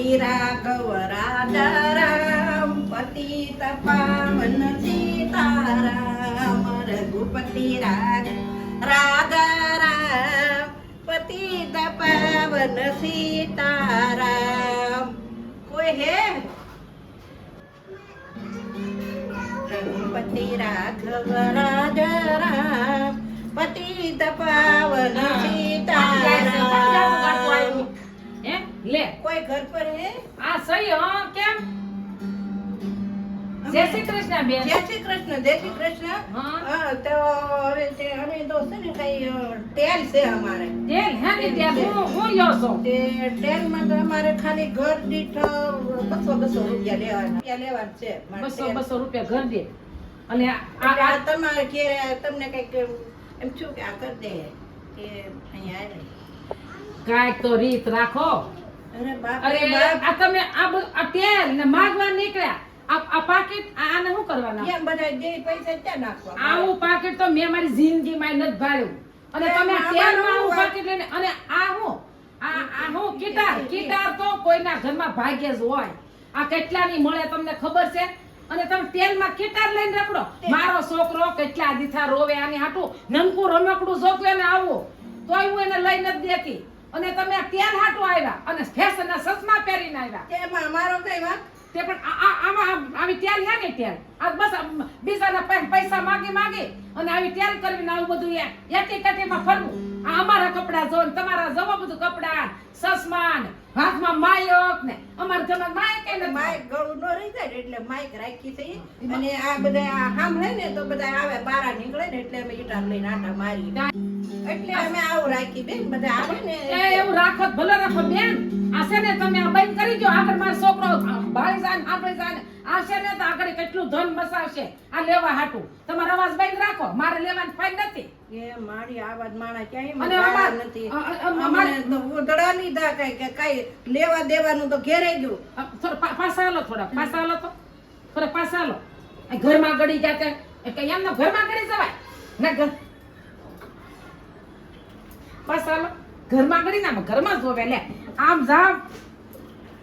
રઘુપતિ રાઘવ રાજારામ પતિત પાવન સીતારામ રઘુપતિ રાજારામ પતિત પાવન સીતારામ કોઈ હે રઘુપતિ રાઘવ રાજારામ પતિત પાવન સીતારામ હે લે કોઈ ઘર પર હે આ સહી હા કેમ જય શ્રી કૃષ્ણ બેન જય શ્રી કૃષ્ણ જય શ્રી કૃષ્ણ હા હા તો હવે તે અમે તો છે ને કઈ તેલ છે અમારે તેલ હે ને તેલ હું લ્યો છો તે તેલ માં તો અમારે ખાલી ઘર દીઠ 200 રૂપિયા લેવાના છે 200 રૂપિયા ઘર દે અને આ તમારે કે તમને કઈક એમ છું કે આ કર દે કે અહીંયા આવે કાંઈક તો રીત રાખો અરે બાપ અરે રે બાપ આ તમે આ તેલ ને માગવા નીકળ્યા આ પાકીટ આને શું કરવાના કેમ બધા દે પૈસા ક્યાં નાખવા આવું પાકીટ તો મેં મારી જિંદગીમાં નથી ભાળ્યું અને તમે તેલમાં આવું પાકીટ લઈને અને આ હું કીટાર તો કોઈના ઘરમાં ભાગ્યે જ હોય આ કેટલાની મળે તમને ખબર છે અને તમે તેલમાં કીટાર લઈને રખડો મારો છોકરો કેટલા દીથા રોવે આની હાટું નનકું રમકડું જોતું એને આવું તોય હું એને લઈ નથી દેતી અને તમે આ તેલ હાટું આવ્યા અને ફેશનના ચશ્મા પહેરીને આવ્યા તેમાં અમારો કઈ વાત તે પણ આમાં આવી તેલ હે ને તેલ આ બસ બીજાના પૈસા માગી અને આવી તેલ કરીને આવું બધું એટી કટીમાં ફરવું આ અમારા કપડા જો ને તમારા જવા બધું કપડા ચશ્મા ને હાથમાં માયક ને અમારા ઘરમાં માયક કે ને માઇક ગળું ન રહી જાય એટલે માઇક રાખી છે અને આ બધા સાંભળે ને તો બધા આવે બારા નીકળે ને એટલે અમે ઈટાર લઈને આટા મારી એટલે અમે આવું રાખી બેન બધા આવે ને એ એવું રાખો ભલે રાખો બેન આ છે ને તમે આ બંધ કરી દો આગળ મારો છોકરો ભાળી જાય આપણે જાય આ છે ને તો આગળ કેટલું ધન બસાવશે આ લેવા હાટું તમારો અવાજ બંધ રાખો મારે લેવાની ફાઈલ નથી એ મારી આવાજ માણા ક્યાંય અને મને નથી અમારે ઉધડા લીધા કઈ લેવા દેવાનું તો ઘેરે ગયું પાછા હાલો થોડા પાછા હાલો ઘરમાં ગળી જાતે કઈ એમ ઘરમાં ગળી જવાય ના ઘર પાછા હાલો ઘરમાં ગળી ના ઘરમાં જ જોવે લે આમ જાવ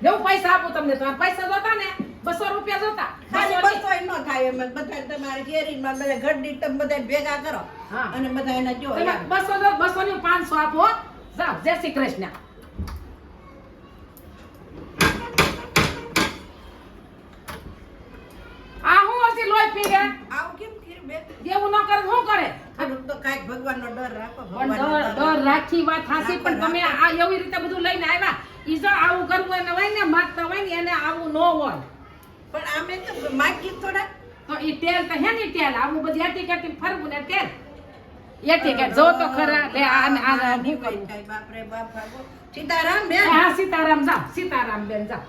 જેવું પૈસા આપું તમને તો પૈસા જોતા ને 200 રૂપિયા જોતા ખાલી 200 નો થાય એમ બધા તમારે શેરીમાં બધા ઘર દીઠ તમે બધા ભેગા કરો અને બધા એના જો 200 ની 500 આપો જાવ જય શ્રી કૃષ્ણ આ હું હસી લોહી પી ગયા આવું કેમ થયું બે દેવું ન કરે શું કરે ખરું તો કાંઈક ભગવાનનો ડર રાખો પણ ડર રાખી વાત હાસી પણ તમે આ એવી રીતે બધું લઈને આવ્યા ઈ જો આવું કરવું એને હોય ને માગતા હોય ને એને આવું ન હોય પણ આમે તો માગી થોડા તો ઈ તેલ તો હે ની તેલ આવું બધી એટી કેટી ફરવું ને તેલ એટી કે જો તો ખરા લે આ નહીં કોઈ કાંઈ બાપ રે બાપ ભાગો સીતારામ બેન હા સીતારામ બેન જાવ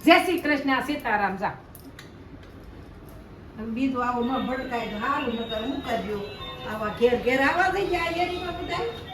જય શ્રી કૃષ્ણ સીતારામ જાવ બીજું આવું ન ભડકાય તો સારું નકર મૂકી દો આવા ઘેર ઘેર આવા થઈ જાય એરીમાં બધા